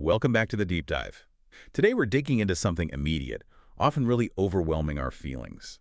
Welcome back to the deep dive. Today we're digging into something immediate, often really overwhelming our feelings.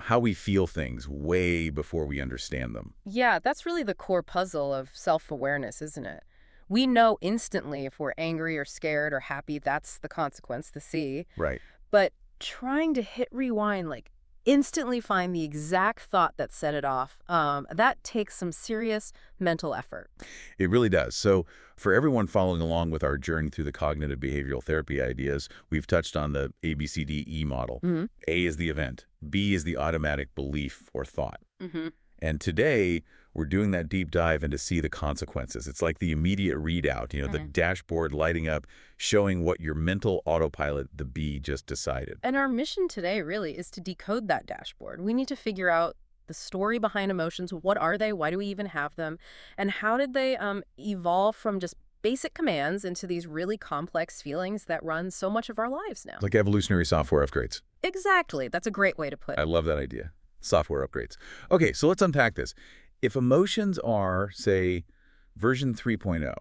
How we feel things way before we understand them. Yeah, that's really the core puzzle of self-awareness, isn't it? We know instantly if we're angry or scared or happy, that's the consequence, the C. Right. But trying to hit rewind, like instantly find the exact thought that set it off, that takes some serious mental effort. It really does. So for everyone following along with our journey through the cognitive behavioral therapy ideas, we've touched on the ABCDE model. Mm-hmm. A is the event. B is the automatic belief or thought. Mm-hmm. And today, we're doing that deep dive into see the consequences. It's like the immediate readout, the dashboard lighting up, showing what your mental autopilot, the B, just decided. And our mission today really is to decode that dashboard. We need to figure out the story behind emotions. What are they? Why do we even have them? And how did they evolve from just basic commands into these really complex feelings that run so much of our lives now? Like evolutionary software upgrades. Exactly. That's a great way to put it. I love that idea. Software upgrades. Okay, so let's unpack this. If emotions are, say, version 3.0,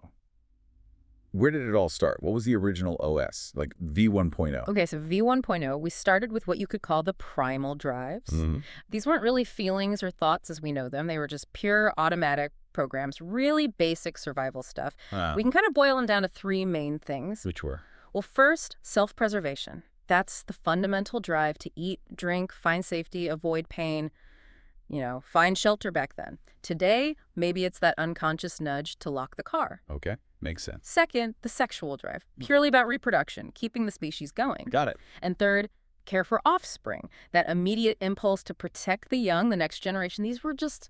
where did it all start? What was the original OS, like V1.0? Okay, so V1.0, we started with what you could call the primal drives. Mm-hmm. These weren't really feelings or thoughts as we know them. They were just pure automatic programs, really basic survival stuff. We can kind of boil them down to three main things. Which were? Well, first, self-preservation. That's the fundamental drive to eat, drink, find safety, avoid pain, find shelter back then. Today, maybe it's that unconscious nudge to lock the car. Okay, makes sense. Second, the sexual drive, purely about reproduction, keeping the species going. Got it. And third, care for offspring, that immediate impulse to protect the young, the next generation. These were just,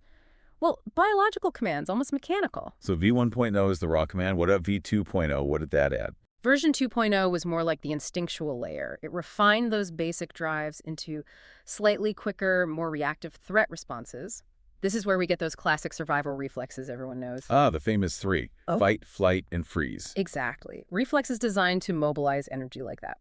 biological commands, almost mechanical. So V1.0 is the raw command. What about V2.0? What did that add? Version 2.0 was more like the instinctual layer. It refined those basic drives into slightly quicker, more reactive threat responses. This is where we get those classic survival reflexes everyone knows. Ah, the famous three. Oh. Fight, flight, and freeze. Exactly. Reflexes designed to mobilize energy like that.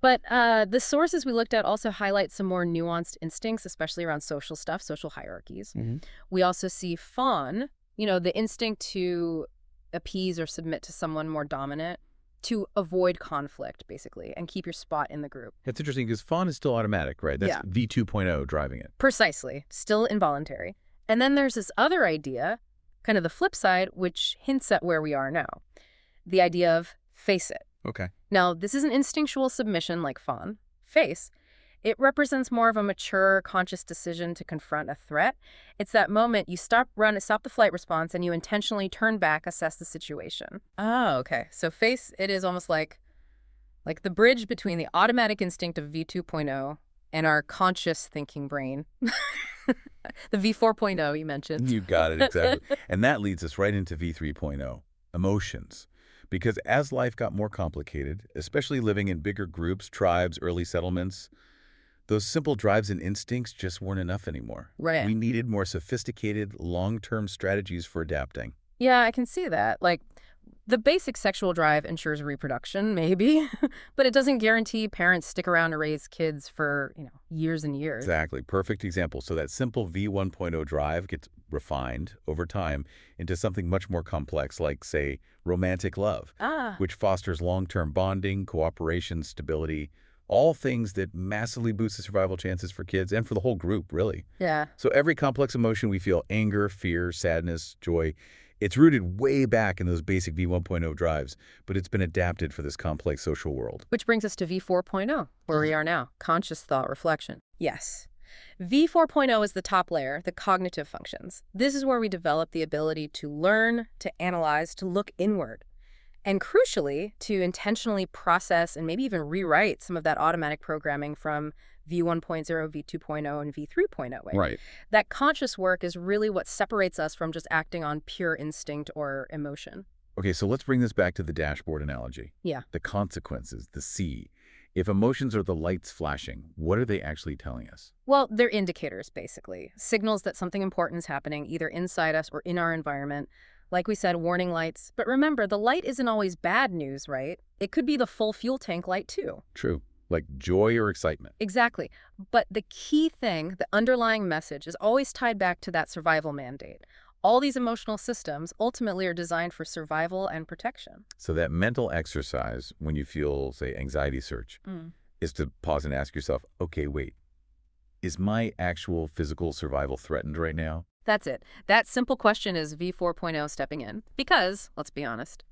But the sources we looked at also highlight some more nuanced instincts, especially around social stuff, social hierarchies. Mm-hmm. We also see fawn, the instinct to appease or submit to someone more dominant, to avoid conflict, basically, and keep your spot in the group. It's interesting because fawn is still automatic, right? That's V2.0 driving it. Precisely. Still involuntary. And then there's this other idea, kind of the flip side, which hints at where we are now. The idea of face it. Okay. Now, this isn't instinctual submission like fawn. Face. It represents more of a mature, conscious decision to confront a threat. It's that moment you stop the flight response, and you intentionally turn back, assess the situation. Oh, okay. So face, it is almost like the bridge between the automatic instinct of V2.0 and our conscious thinking brain. The V4.0 you mentioned. You got it, exactly. And that leads us right into V3.0, emotions. Because as life got more complicated, especially living in bigger groups, tribes, early settlements, those simple drives and instincts just weren't enough anymore. Right. We needed more sophisticated, long-term strategies for adapting. Yeah, I can see that. Like, the basic sexual drive ensures reproduction, maybe, but it doesn't guarantee parents stick around to raise kids for, years and years. Exactly. Perfect example. So that simple V1.0 drive gets refined over time into something much more complex, like, say, romantic love, which fosters long-term bonding, cooperation, stability, all things that massively boost the survival chances for kids and for the whole group, really. Yeah. So every complex emotion we feel, anger, fear, sadness, joy, it's rooted way back in those basic V1.0 drives, but it's been adapted for this complex social world. Which brings us to V4.0, where we are now, conscious thought reflection. Yes. V4.0 is the top layer, the cognitive functions. This is where we develop the ability to learn, to analyze, to look inward. And crucially, to intentionally process and maybe even rewrite some of that automatic programming from V1.0, V2.0, and V3.0. Right. That conscious work is really what separates us from just acting on pure instinct or emotion. Okay, so let's bring this back to the dashboard analogy. Yeah. The consequences, the C. If emotions are the lights flashing, what are they actually telling us? Well, they're indicators, basically. Signals that something important is happening, either inside us or in our environment. Like we said, warning lights. But remember, the light isn't always bad news, right? It could be the full fuel tank light, too. True. Like joy or excitement. Exactly. But the key thing, the underlying message, is always tied back to that survival mandate. All these emotional systems ultimately are designed for survival and protection. So that mental exercise when you feel, say, anxiety surge is to pause and ask yourself, okay, wait, is my actual physical survival threatened right now? That's it. That simple question is V4.0 stepping in. Because, let's be honest,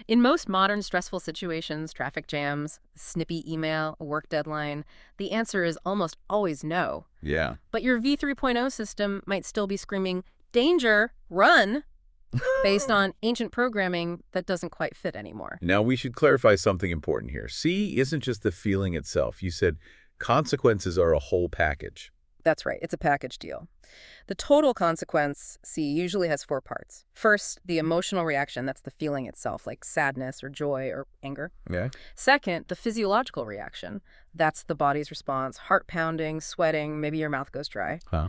in most modern stressful situations, traffic jams, snippy email, a work deadline, the answer is almost always no. Yeah. But your V3.0 system might still be screaming, danger, run, based on ancient programming that doesn't quite fit anymore. Now, we should clarify something important here. C isn't just the feeling itself. You said consequences are a whole package. That's right. It's a package deal. The total consequence, C, usually has 4 parts. First, the emotional reaction. That's the feeling itself, like sadness or joy or anger. Yeah. Second, the physiological reaction. That's the body's response, heart pounding, sweating, maybe your mouth goes dry. Huh.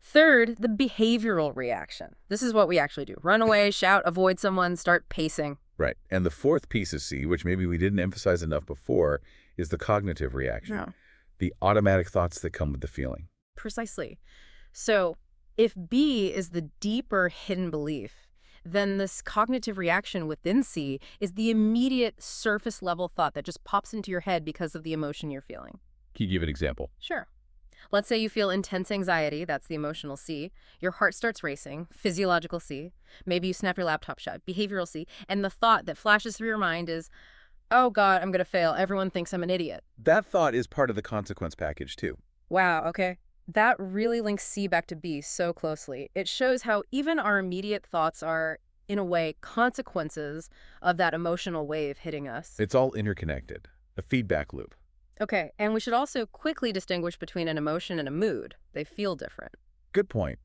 Third, the behavioral reaction. This is what we actually do. Run away, shout, avoid someone, start pacing. Right. And the fourth piece of C, which maybe we didn't emphasize enough before, is the cognitive reaction. No. The automatic thoughts that come with the feeling. Precisely. So if B is the deeper hidden belief, then this cognitive reaction within C is the immediate surface level thought that just pops into your head because of the emotion you're feeling. Can you give an example? Sure. Let's say you feel intense anxiety, that's the emotional C. Your heart starts racing, physiological C. Maybe you snap your laptop shut, behavioral C. And the thought that flashes through your mind is, oh God, I'm going to fail. Everyone thinks I'm an idiot. That thought is part of the consequence package too. Wow, okay. That really links C back to B so closely. It shows how even our immediate thoughts are, in a way, consequences of that emotional wave hitting us. It's all interconnected, a feedback loop. Okay, and we should also quickly distinguish between an emotion and a mood. They feel different. Good point.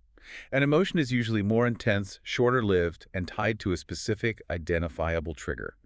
An emotion is usually more intense, shorter-lived, and tied to a specific identifiable trigger.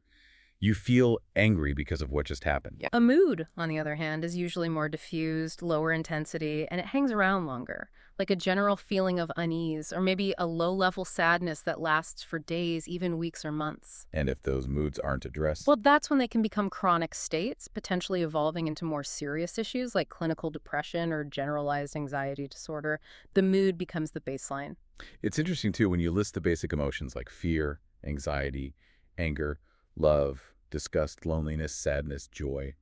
You feel angry because of what just happened. Yeah. A mood, on the other hand, is usually more diffused, lower intensity, and it hangs around longer, like a general feeling of unease, or maybe a low-level sadness that lasts for days, even weeks or months. And if those moods aren't addressed? Well, that's when they can become chronic states, potentially evolving into more serious issues like clinical depression or generalized anxiety disorder. The mood becomes the baseline. It's interesting, too, when you list the basic emotions like fear, anxiety, anger, love, disgust, loneliness, sadness, joy.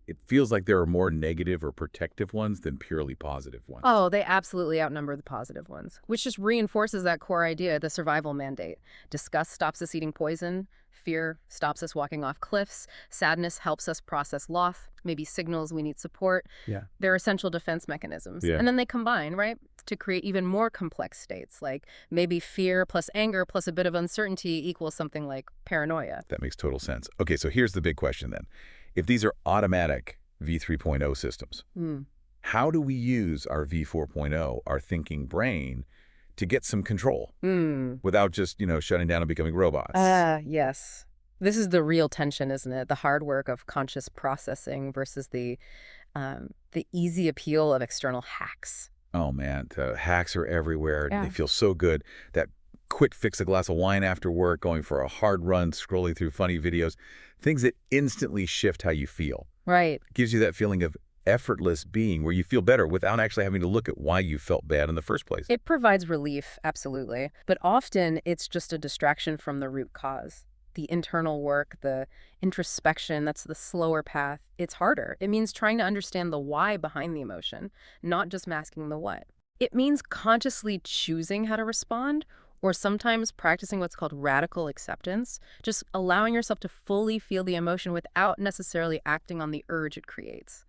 It feels like there are more negative or protective ones than purely positive ones. Oh, they absolutely outnumber the positive ones, which just reinforces that core idea, the survival mandate. Disgust stops us eating poison. Fear stops us walking off cliffs. Sadness helps us process loss, maybe signals we need support. Yeah. They're essential defense mechanisms. Yeah. And then they combine, right, to create even more complex states, like maybe fear plus anger plus a bit of uncertainty equals something like paranoia. That makes total sense. Okay, so here's the big question then. If these are automatic V3.0 systems, how do we use our V4.0, our thinking brain, to get some control without just, shutting down and becoming robots? Yes. This is the real tension, isn't it? The hard work of conscious processing versus the easy appeal of external hacks. Oh, man, the hacks are everywhere. Yeah. They feel so good. That quick fix a glass of wine after work, going for a hard run, scrolling through funny videos, things that instantly shift how you feel. Right. It gives you that feeling of effortless being where you feel better without actually having to look at why you felt bad in the first place. It provides relief, absolutely. But often it's just a distraction from the root cause. The internal work, the introspection, that's the slower path. It's harder. It means trying to understand the why behind the emotion, not just masking the what. It means consciously choosing how to respond, or sometimes practicing what's called radical acceptance, just allowing yourself to fully feel the emotion without necessarily acting on the urge it creates.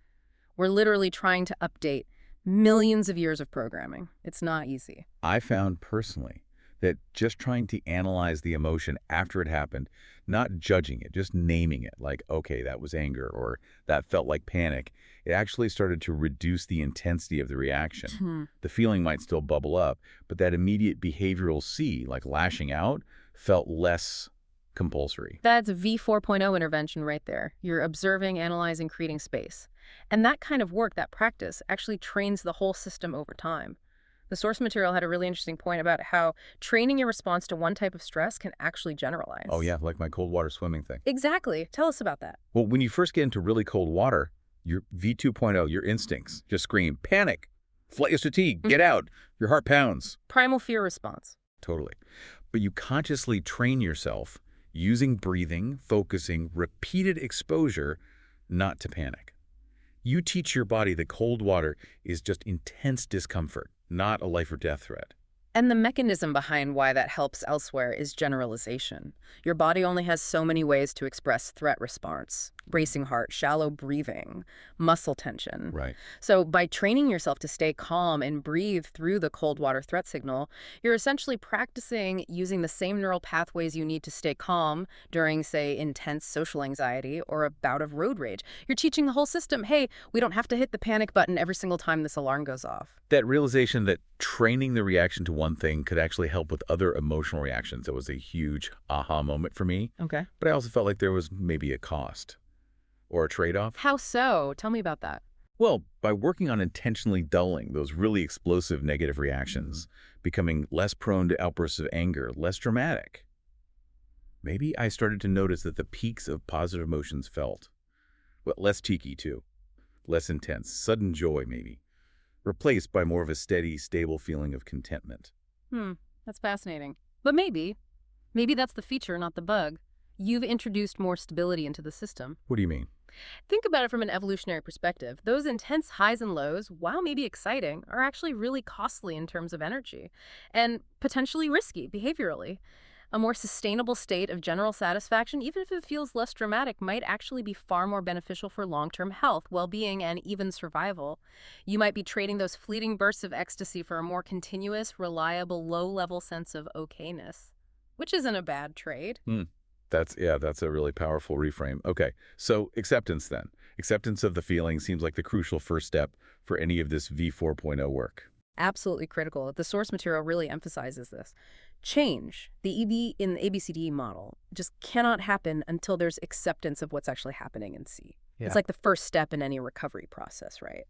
We're literally trying to update millions of years of programming. It's not easy. I found personally that just trying to analyze the emotion after it happened, not judging it, just naming it, like, okay, that was anger or that felt like panic, it actually started to reduce the intensity of the reaction. The feeling might still bubble up, but that immediate behavioral C, like lashing out, felt less compulsory. That's a V4.0 intervention right there. You're observing, analyzing, creating space. And that kind of work, that practice, actually trains the whole system over time. The source material had a really interesting point about how training your response to one type of stress can actually generalize. Oh yeah, like my cold water swimming thing. Exactly. Tell us about that. Well, when you first get into really cold water, your V2.0, your instincts just scream, panic, flight is fatigue, get out, your heart pounds. Primal fear response. Totally. But you consciously train yourself using breathing, focusing, repeated exposure not to panic. You teach your body that cold water is just intense discomfort, not a life or death threat. And the mechanism behind why that helps elsewhere is generalization. Your body only has so many ways to express threat response. Racing heart, shallow breathing, muscle tension. Right. So by training yourself to stay calm and breathe through the cold water threat signal, you're essentially practicing using the same neural pathways you need to stay calm during, say, intense social anxiety or a bout of road rage. You're teaching the whole system, hey, we don't have to hit the panic button every single time this alarm goes off. That realization that training the reaction to one thing could actually help with other emotional reactions, that was a huge aha moment for me. Okay. But I also felt like there was maybe a cost or a trade-off. How so? Tell me about that. Well, by working on intentionally dulling those really explosive negative reactions, becoming less prone to outbursts of anger, less dramatic, maybe I started to notice that the peaks of positive emotions felt, well, less cheeky too, less intense, sudden joy maybe, replaced by more of a steady, stable feeling of contentment. That's fascinating. But maybe that's the feature, not the bug. You've introduced more stability into the system. What do you mean? Think about it from an evolutionary perspective. Those intense highs and lows, while maybe exciting, are actually really costly in terms of energy and potentially risky behaviorally. A more sustainable state of general satisfaction, even if it feels less dramatic, might actually be far more beneficial for long-term health, well-being, and even survival. You might be trading those fleeting bursts of ecstasy for a more continuous, reliable, low-level sense of okayness, which isn't a bad trade. That's a really powerful reframe. Okay, so acceptance then. Acceptance of the feeling seems like the crucial first step for any of this V4.0 work. Absolutely critical. The source material really emphasizes this. Change, the EB in the ABCD model, just cannot happen until there's acceptance of what's actually happening in C. Yeah. It's like the first step in any recovery process, right?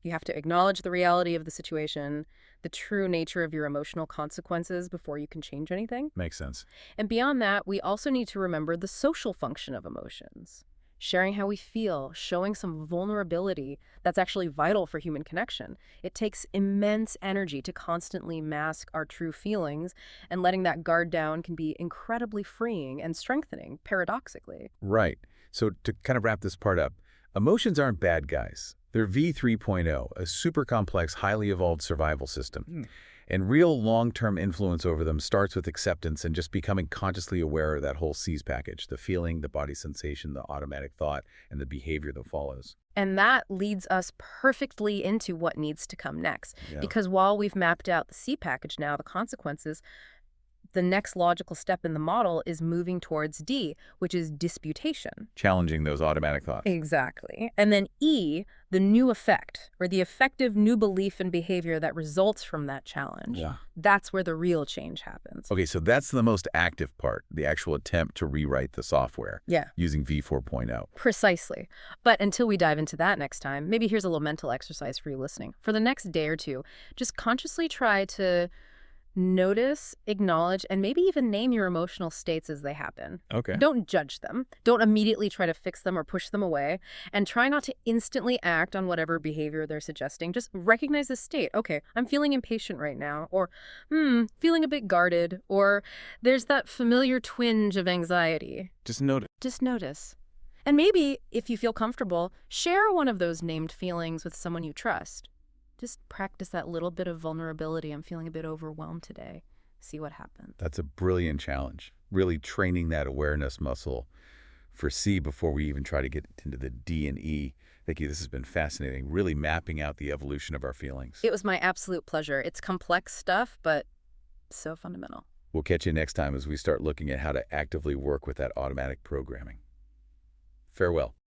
You have to acknowledge the reality of the situation, the true nature of your emotional consequences before you can change anything. Makes sense. And beyond that, we also need to remember the social function of emotions. Sharing how we feel, showing some vulnerability, that's actually vital for human connection. It takes immense energy to constantly mask our true feelings, and letting that guard down can be incredibly freeing and strengthening, paradoxically. Right. So to kind of wrap this part up, emotions aren't bad guys. They're V3.0, a super complex, highly evolved survival system. And real long-term influence over them starts with acceptance and just becoming consciously aware of that whole C's package, the feeling, the body sensation, the automatic thought, and the behavior that follows. And that leads us perfectly into what needs to come next. Yeah. Because while we've mapped out the C package now, the consequences, the next logical step in the model is moving towards D, which is disputation. Challenging those automatic thoughts. Exactly. And then E, the new effect, or the effective new belief and behavior that results from that challenge. Yeah. That's where the real change happens. Okay, so that's the most active part, the actual attempt to rewrite the software. Yeah. Using V4.0. Precisely. But until we dive into that next time, maybe here's a little mental exercise for you listening. For the next day or two, just consciously try to notice, acknowledge, and maybe even name your emotional states as they happen. Okay. Don't judge them. Don't immediately try to fix them or push them away. And try not to instantly act on whatever behavior they're suggesting. Just recognize the state. Okay, I'm feeling impatient right now. Or, feeling a bit guarded. Or, there's that familiar twinge of anxiety. Just notice. Just notice. And maybe, if you feel comfortable, share one of those named feelings with someone you trust. Just practice that little bit of vulnerability. I'm feeling a bit overwhelmed today. See what happens. That's a brilliant challenge. Really training that awareness muscle for C before we even try to get into the D and E. Thank you. This has been fascinating. Really mapping out the evolution of our feelings. It was my absolute pleasure. It's complex stuff, but so fundamental. We'll catch you next time as we start looking at how to actively work with that automatic programming. Farewell.